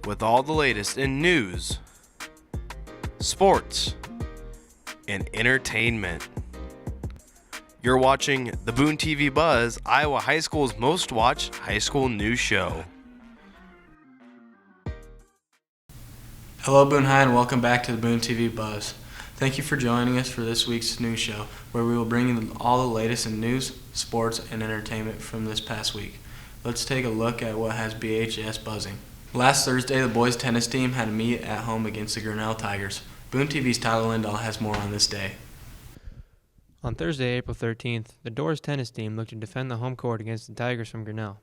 with all the latest in news, sports, and entertainment. You're watching the BooneTV BUZZ, Iowa High School's most watched high school news show. Hello Boone High and welcome back to the BooneTV BUZZ. Thank you for joining us for this week's news show, where we will bring you all the latest in news, sports, and entertainment from this past week. Let's take a look at what has BHS buzzing. Last Thursday, the boys' tennis team had a meet at home against the Grinnell Tigers. BooneTV's Tyler Lindahl has more on this day. On Thursday, April 13th, the Doors tennis team looked to defend the home court against the Tigers from Grinnell.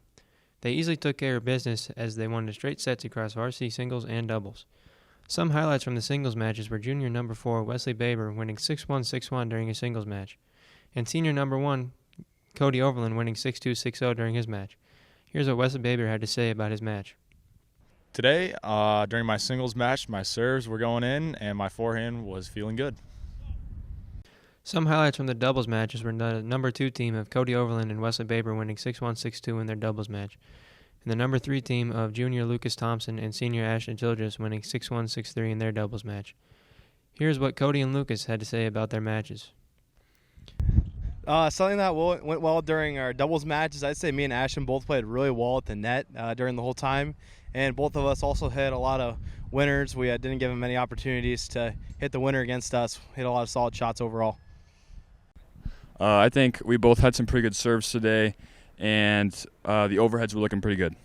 They easily took care of business as they won the straight sets across varsity singles and doubles. Some highlights from the singles matches were junior number 4 Wesley Baber winning 6-1, 6-1 during a singles match, and senior number 1 Cody Overland winning 6-2, 6-0 during his match. Here's what Wesley Baber had to say about his match. Today, during my singles match, my serves were going in and my forehand was feeling good. Some highlights from the doubles matches were the number 2 team of Cody Overland and Wesley Baber winning 6-1, 6-2 in their doubles match, and the number 3 team of junior Lucas Thompson and senior Ashton Childress winning 6-1, 6-3 in their doubles match. Here's what Cody and Lucas had to say about their matches. Something that went well during our doubles matches, I'd say me and Ashton both played really well at the net during the whole time, and both of us also hit a lot of winners. We didn't give them many opportunities to hit the winner against us, hit a lot of solid shots overall. I think we both had some pretty good serves today, and the overheads were looking pretty good.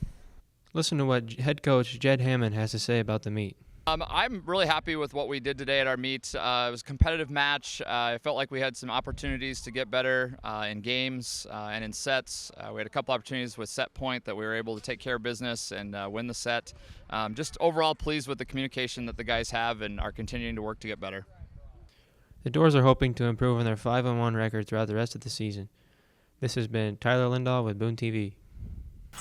Listen to what head coach Jed Hammond has to say about the meet. I'm really happy with what we did today at our meet. It was a competitive match. I felt like we had some opportunities to get better in games and in sets. We had a couple opportunities with set point that we were able to take care of business and win the set. Just overall pleased with the communication that the guys have and are continuing to work to get better. The Doors are hoping to improve on their 5-1 record throughout the rest of the season. This has been Tyler Lindahl with BooneTV.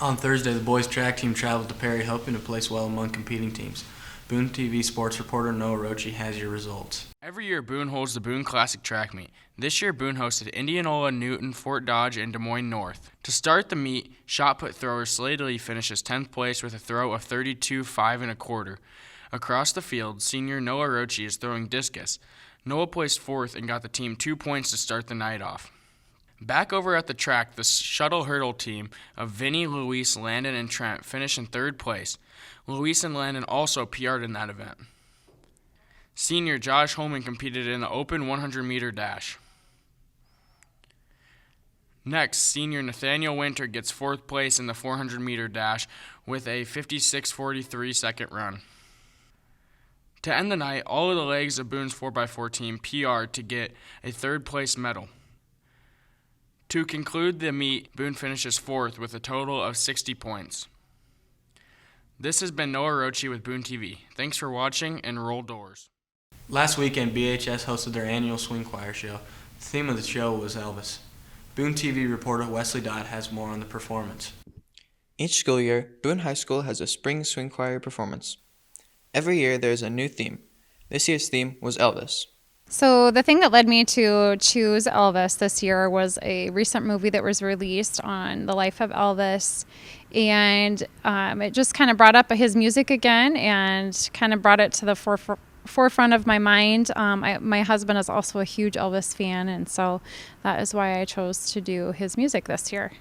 On Thursday, the boys' track team traveled to Perry, hoping to place well among competing teams. BooneTV sports reporter Noah Roche has your results. Every year, Boone holds the Boone Classic Track Meet. This year, Boone hosted Indianola, Newton, Fort Dodge, and Des Moines North. To start the meet, shot put thrower Slade Lee finishes 10th place with a throw of 32, 5 1/4. Across the field, senior Noah Roche is throwing discus. Noah placed 4th and got the team 2 points to start the night off. Back over at the track, the shuttle hurdle team of Vinny, Luis, Landon, and Trent finished in 3rd place. Luis and Landon also PR'd in that event. Senior Josh Holman competed in the open 100-meter dash. Next, senior Nathaniel Winter gets 4th place in the 400-meter dash with a 56:43 second run. To end the night, all of the legs of Boone's 4x4 team PR'd to get a 3rd place medal. To conclude the meet, Boone finishes 4th with a total of 60 points. This has been Noah Roche with BooneTV. Thanks for watching, and roll Doors. Last weekend, BHS hosted their annual swing choir show. The theme of the show was Elvis. BooneTV reporter Wesley Dodd has more on the performance. Each school year, Boone High School has a spring swing choir performance. Every year, there is a new theme. This year's theme was Elvis. So the thing that led me to choose Elvis this year was a recent movie that was released on the life of Elvis, and it just kind of brought up his music again and kind of brought it to the forefront of my mind. My husband is also a huge Elvis fan, and so that is why I chose to do his music this year.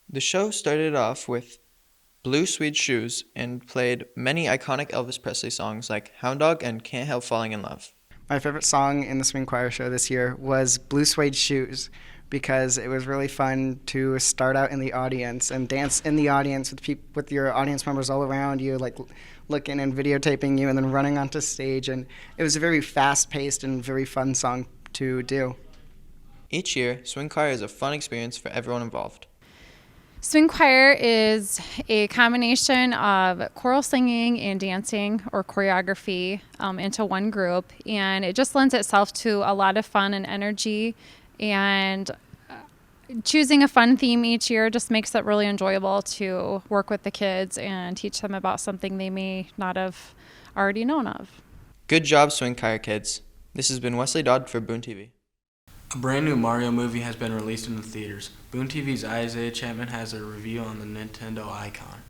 The show started off with Blue Suede Shoes and played many iconic Elvis Presley songs like Hound Dog and Can't Help Falling in Love. My favorite song in the swing choir show this year was Blue Suede Shoes, because it was really fun to start out in the audience and dance in the audience with your audience members all around you, like looking and videotaping you and then running onto stage. And it was a very fast-paced and very fun song to do. Each year, swing choir is a fun experience for everyone involved. Swing choir is a combination of choral singing and dancing or choreography into one group, and it just lends itself to a lot of fun and energy, and choosing a fun theme each year just makes it really enjoyable to work with the kids and teach them about something they may not have already known of. Good job, swing choir kids. This has been Wesley Dodd for BooneTV. A brand new Mario movie has been released in the theaters. BooneTV's Isaiah Chapman has a review on the Nintendo icon.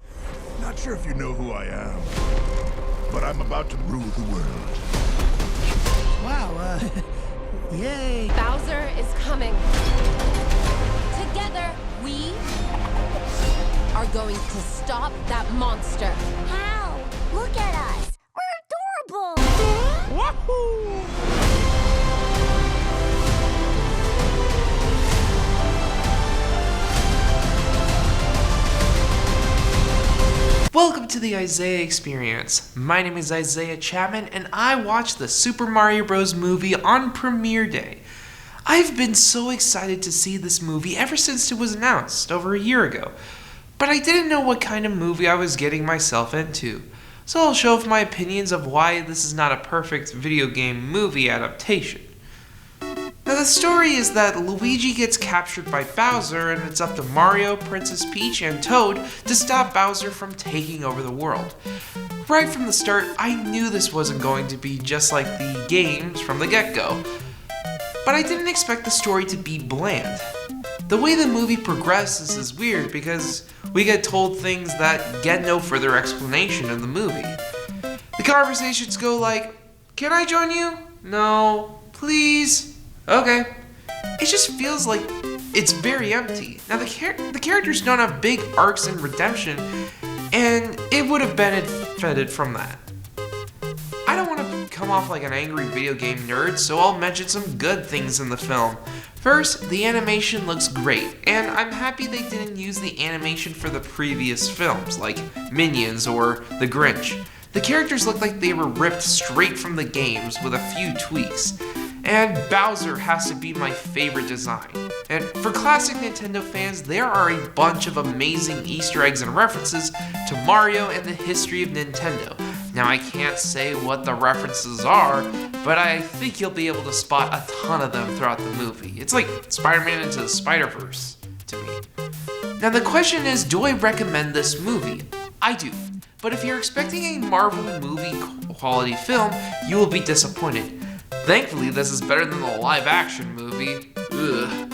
Not sure if you know who I am, but I'm about to rule the world. Wow, yay. Bowser is coming. Together, we are going to stop that monster. How? Look at us. We're adorable. Wahoo! Welcome to the Isaiah Experience. My name is Isaiah Chapman, and I watched the Super Mario Bros. Movie on premiere day. I've been so excited to see this movie ever since it was announced over a year ago, but I didn't know what kind of movie I was getting myself into. So I'll show off my opinions of why this is not a perfect video game movie adaptation. Now the story is that Luigi gets captured by Bowser, and it's up to Mario, Princess Peach, and Toad to stop Bowser from taking over the world. Right from the start, I knew this wasn't going to be just like the games from the get-go. But I didn't expect the story to be bland. The way the movie progresses is weird because we get told things that get no further explanation in the movie. The conversations go like, "Can I join you? No. Please? Okay." It just feels like it's very empty. Now the characters don't have big arcs and redemption, and it would have benefited from that. I don't want to come off like an angry video game nerd, so I'll mention some good things in the film. First, the animation looks great, and I'm happy they didn't use the animation for the previous films, like Minions or The Grinch. The characters look like they were ripped straight from the games with a few tweaks. And Bowser has to be my favorite design. And for classic Nintendo fans, there are a bunch of amazing Easter eggs and references to Mario and the history of Nintendo. Now I can't say what the references are, but I think you'll be able to spot a ton of them throughout the movie. It's like Spider-Man into the Spider-Verse to me. Now the question is, do I recommend this movie? I do. But if you're expecting a Marvel movie quality film, you will be disappointed. Thankfully, this is better than the live-action movie. Ugh.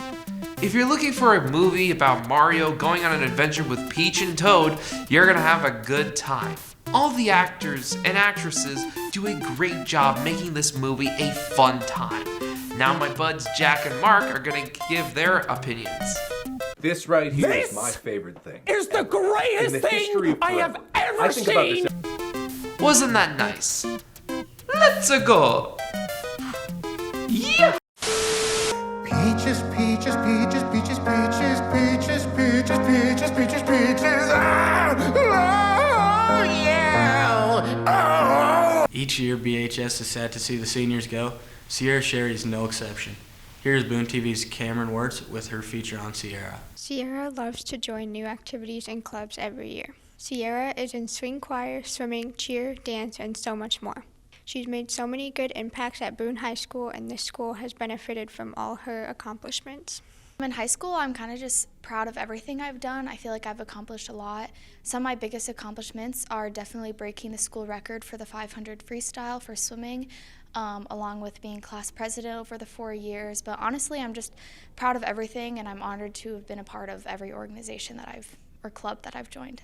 If you're looking for a movie about Mario going on an adventure with Peach and Toad, you're gonna have a good time. All the actors and actresses do a great job making this movie a fun time. Now my buds Jack and Mark are gonna give their opinions. This right here is my favorite thing. Is the greatest thing I have ever seen. Wasn't that nice? Let's go. Yeah. Peaches, peaches, peaches, peaches, peaches, peaches, peaches, peaches, peaches, peaches. Oh, yeah. Each year, BHS is sad to see the seniors go. Sierra Sherry is no exception. Here's BooneTV's Cameron Wirtz with her feature on Sierra. Sierra loves to join new activities and clubs every year. Sierra is in swing choir, swimming, cheer, dance, and so much more. She's made so many good impacts at Boone High School, and this school has benefited from all her accomplishments. In high school, I'm kind of just proud of everything I've done. I feel like I've accomplished a lot. Some of my biggest accomplishments are definitely breaking the school record for the 500 freestyle for swimming, along with being class president over the 4 years. But honestly, I'm just proud of everything, and I'm honored to have been a part of every organization or club that I've joined.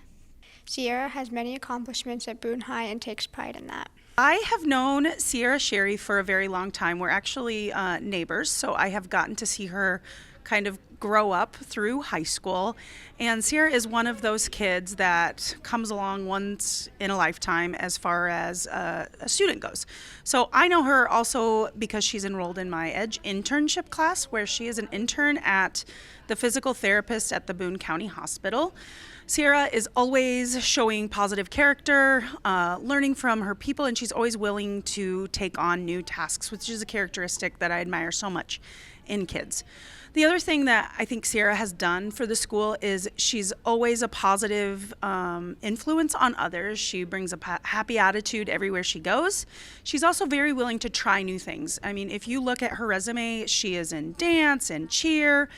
Sierra has many accomplishments at Boone High and takes pride in that. I have known Sierra Sherry for a very long time. We're actually neighbors, so I have gotten to see her kind of grow up through high school. And Sierra is one of those kids that comes along once in a lifetime as far as a student goes. So I know her also because she's enrolled in my EDGE internship class, where she is an intern at the physical therapist at the Boone County Hospital. Sierra is always showing positive character, learning from her people, and she's always willing to take on new tasks, which is a characteristic that I admire so much in kids. The other thing that I think Sierra has done for the school is she's always a positive influence on others. She brings a happy attitude everywhere she goes. She's also very willing to try new things. I mean, if you look at her resume, she is in dance and cheer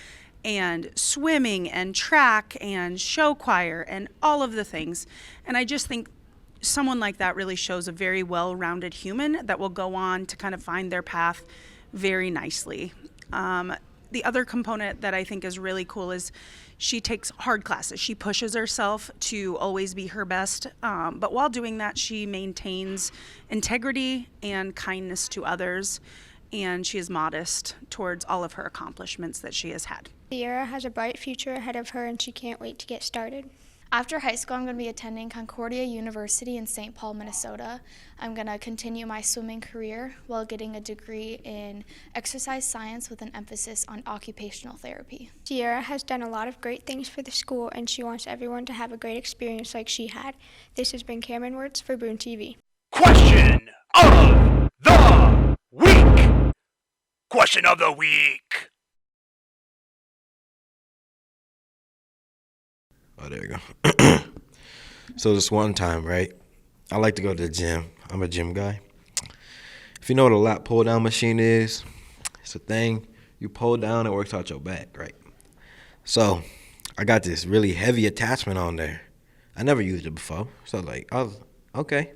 and swimming and track and show choir and all of the things. And I just think someone like that really shows a very well-rounded human that will go on to kind of find their path very nicely. The other component that I think is really cool is She takes hard classes. She pushes herself to always be her best. But while doing that, she maintains integrity and kindness to others. And she is modest towards all of her accomplishments that she has had. Sierra has a bright future ahead of her, and she can't wait to get started. After high school, I'm going to be attending Concordia University in St. Paul, Minnesota. I'm going to continue my swimming career while getting a degree in exercise science with an emphasis on occupational therapy. Sierra has done a lot of great things for the school, and she wants everyone to have a great experience like she had. This has been Cameron Wirtz for Boone TV. Question of the week. Question of the week. Oh, there we go. So this one time, right? I like to go to the gym. I'm a gym guy. If you know what a lat pull down machine is, it's a thing you pull down, it works out your back, right? So I got this really heavy attachment on there. I never used it before. So I was okay.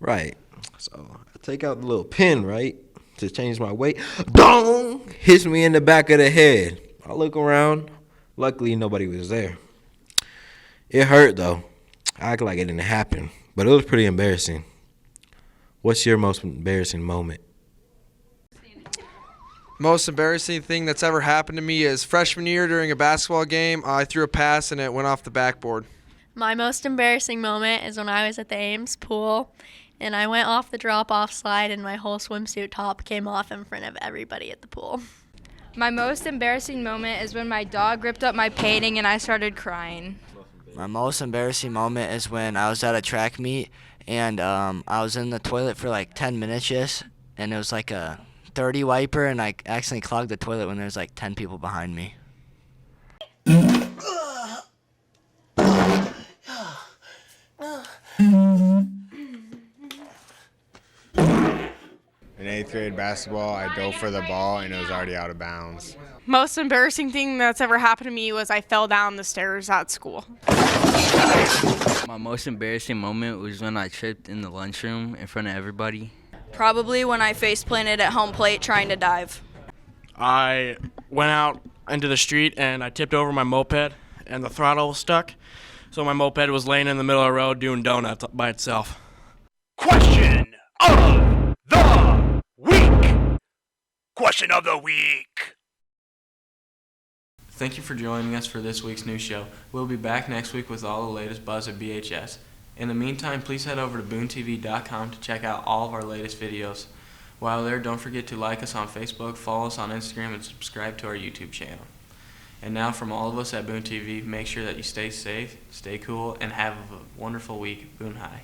Right. So I take out the little pin, right? To change my weight. Dong! Hits me in the back of the head. I look around. Luckily, nobody was there. It hurt, though. I act like it didn't happen, but it was pretty embarrassing. What's your most embarrassing moment? Most embarrassing thing that's ever happened to me is freshman year during a basketball game. I threw a pass and it went off the backboard. My most embarrassing moment is when I was at the Ames pool and I went off the drop-off slide and my whole swimsuit top came off in front of everybody at the pool. My most embarrassing moment is when my dog ripped up my painting and I started crying. My most embarrassing moment is when I was at a track meet and I was in the toilet for like 10 minutes just, and it was like a 30 wiper, and I accidentally clogged the toilet when there was like 10 people behind me. In 8th grade basketball, I dove for the ball and it was already out of bounds. Most embarrassing thing that's ever happened to me was I fell down the stairs at school. My most embarrassing moment was when I tripped in the lunchroom in front of everybody. Probably when I face planted at home plate trying to dive. I went out into the street and I tipped over my moped and the throttle was stuck. So my moped was laying in the middle of the road doing donuts by itself. Question of the week. Question of the week. Thank you for joining us for this week's new show. We'll be back next week with all the latest buzz at BHS. In the meantime, please head over to BooneTV.com to check out all of our latest videos. While there, don't forget to like us on Facebook, follow us on Instagram, and subscribe to our YouTube channel. And now from all of us at Boone TV, make sure that you stay safe, stay cool, and have a wonderful week. Boone High.